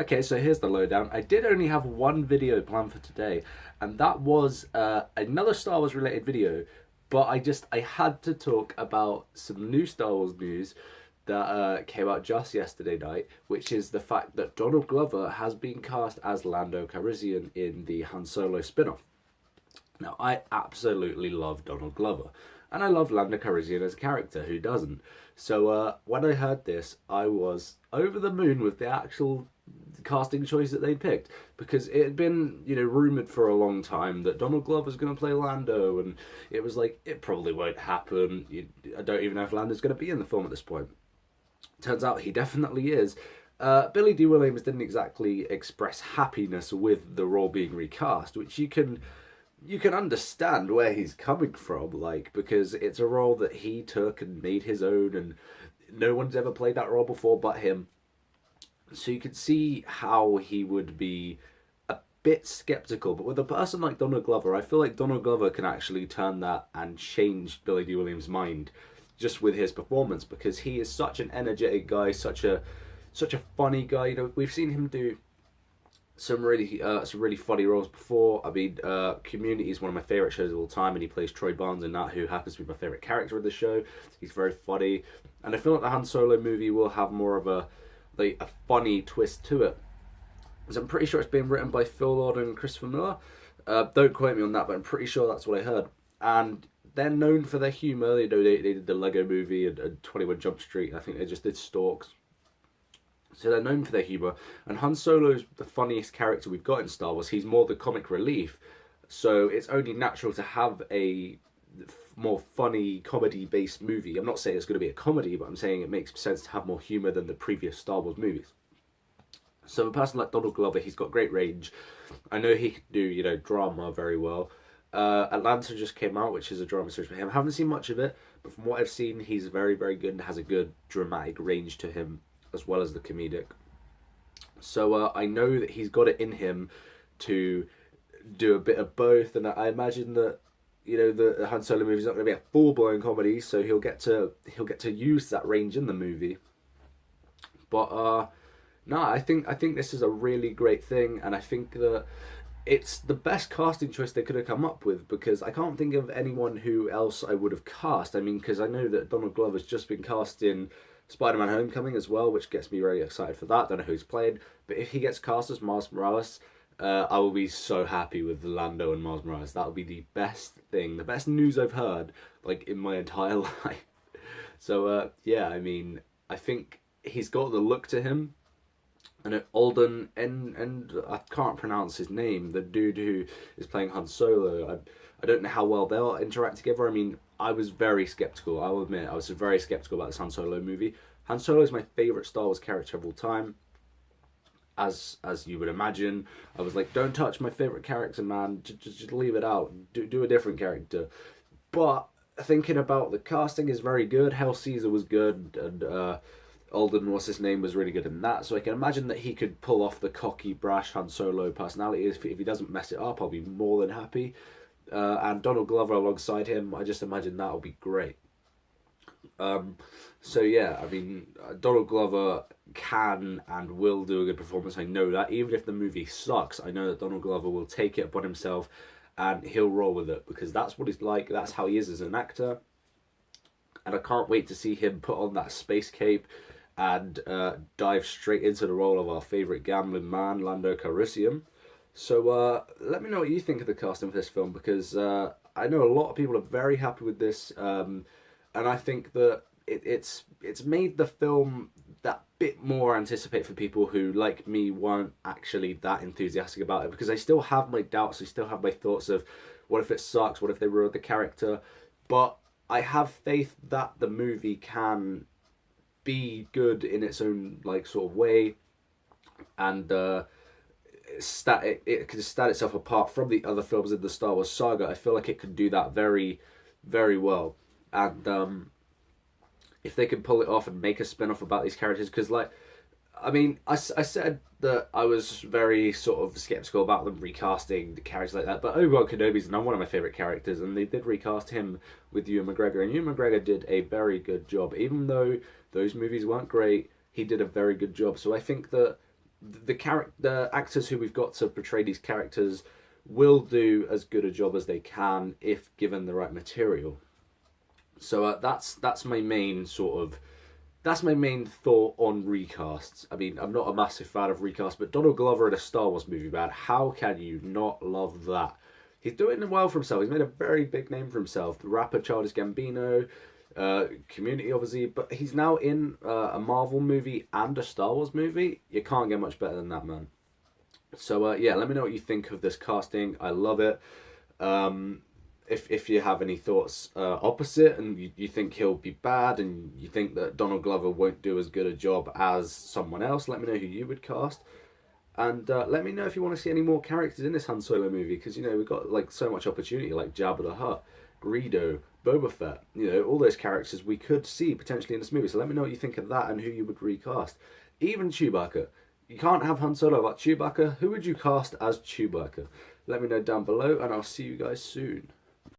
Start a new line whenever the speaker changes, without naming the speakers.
Okay, so here's the lowdown. I did only have one video planned for today, and that was another Star Wars related video. But I had to talk about some new Star Wars news that came out just yesterday night, which is the fact that Donald Glover has been cast as Lando Calrissian in the Han Solo spin-off. Now, I absolutely love Donald Glover, and I love Lando Calrissian as a character. Who doesn't? So when I heard this, I was over the moon with the actual casting choice that they picked, because it had been, rumored for a long time that Donald Glover's going to play Lando, and it was like it probably won't happen. I don't even know if Lando's going to be in the film at this point. Turns out he definitely is. Billy D. Williams didn't exactly express happiness with the role being recast, which you can understand where he's coming from, like, because it's a role that he took and made his own, and no one's ever played that role before but him. So you could see how he would be a bit skeptical. But with a person like Donald Glover, I feel like Donald Glover can actually turn that and change Billy D. Williams' mind just with his performance, because he is such an energetic guy, such a funny guy. We've seen him do some really funny roles before. I mean, Community is one of my favorite shows of all time, and he plays Troy Barnes in that, who happens to be my favorite character of the show. He's very funny, and I feel like the Han Solo movie will have more of a funny twist to it. Because I'm pretty sure it's being written by Phil Lord and Christopher Miller. Don't quote me on that, but I'm pretty sure that's what I heard. And they're known for their humour. They did the Lego Movie and 21 Jump Street. I think they just did Storks. So they're known for their humour. And Han Solo's the funniest character we've got in Star Wars. He's more the comic relief. So it's only natural to have a more funny comedy-based movie. I'm not saying it's going to be a comedy, but I'm saying it makes sense to have more humour than the previous Star Wars movies. So a person like Donald Glover, he's got great range. I know he can do, drama very well. Atlanta just came out, which is a drama series for him. I haven't seen much of it, but from what I've seen, he's very, very good and has a good dramatic range to him, as well as the comedic. So I know that he's got it in him to do a bit of both, and I imagine that the Han Solo movie is not going to be a full blown comedy, so he'll get to use that range in the movie. But no, I think this is a really great thing, and I think that it's the best casting choice they could have come up with, because I can't think of anyone who else I would have cast. I mean, because I know that Donald Glover's just been cast in Spider-Man Homecoming as well, which gets me really excited for that. Don't know who he's played, but if he gets cast as Miles Morales, I will be so happy with Lando and Miles Morales. That would be the best thing, the best news I've heard, like, in my entire life. So, yeah, I mean, I think he's got the look to him. And Alden, and I can't pronounce his name, the dude who is playing Han Solo, I don't know how well they'll interact together. I mean, I was very skeptical, I will admit, I was very skeptical about this Han Solo movie. Han Solo is my favourite Star Wars character of all time. As you would imagine, I was like, don't touch my favourite character, man. Just leave it out. Do a different character. But thinking about the casting is very good. Hell Caesar was good, and Alden, what's his name, was really good in that. So I can imagine that he could pull off the cocky, brash Han Solo personality. If he doesn't mess it up, I'll be more than happy. And Donald Glover alongside him, I just imagine that'll be great. So yeah, I mean, Donald Glover can and will do a good performance. I know that. Even if the movie sucks, I know that Donald Glover will take it upon himself and he'll roll with it, because that's what he's like. That's how he is as an actor. And I can't wait to see him put on that space cape and dive straight into the role of our favourite gambling man, Lando Calrissian. So let me know what you think of the casting for this film, because I know a lot of people are very happy with this, and I think that it's made the film that bit more anticipated for people who, like me, weren't actually that enthusiastic about it, because I still have my doubts, I still have my thoughts of what if it sucks, what if they ruined the character, but I have faith that the movie can be good in its own sort of way, and it can stand itself apart from the other films in the Star Wars saga. I feel like it can do that very, very well, and if they can pull it off and make a spin-off about these characters, because I said that I was very sort of skeptical about them recasting the characters like that, but Obi-Wan Kenobi's one of my favourite characters, and they did recast him with Ewan McGregor, and Ewan McGregor did a very good job. Even though those movies weren't great, he did a very good job. So I think that the actors who we've got to portray these characters will do as good a job as they can if given the right material. So that's my main sort of that's my main thought on recasts. I mean, I'm not a massive fan of recasts, but Donald Glover in a Star Wars movie, man, how can you not love that? He's doing well for himself. He's made a very big name for himself. The rapper Childish Gambino, Community, obviously, but he's now in a Marvel movie and a Star Wars movie. You can't get much better than that, man. So yeah, let me know what you think of this casting. I love it. If you have any thoughts opposite and you think he'll be bad and you think that Donald Glover won't do as good a job as someone else, let me know who you would cast. And let me know if you want to see any more characters in this Han Solo movie, because, you know, we've got like so much opportunity, like Jabba the Hutt, Greedo, Boba Fett, you know, all those characters we could see potentially in this movie. So let me know what you think of that and who you would recast. Even Chewbacca. You can't have Han Solo without Chewbacca. Who would you cast as Chewbacca? Let me know down below, and I'll see you guys soon.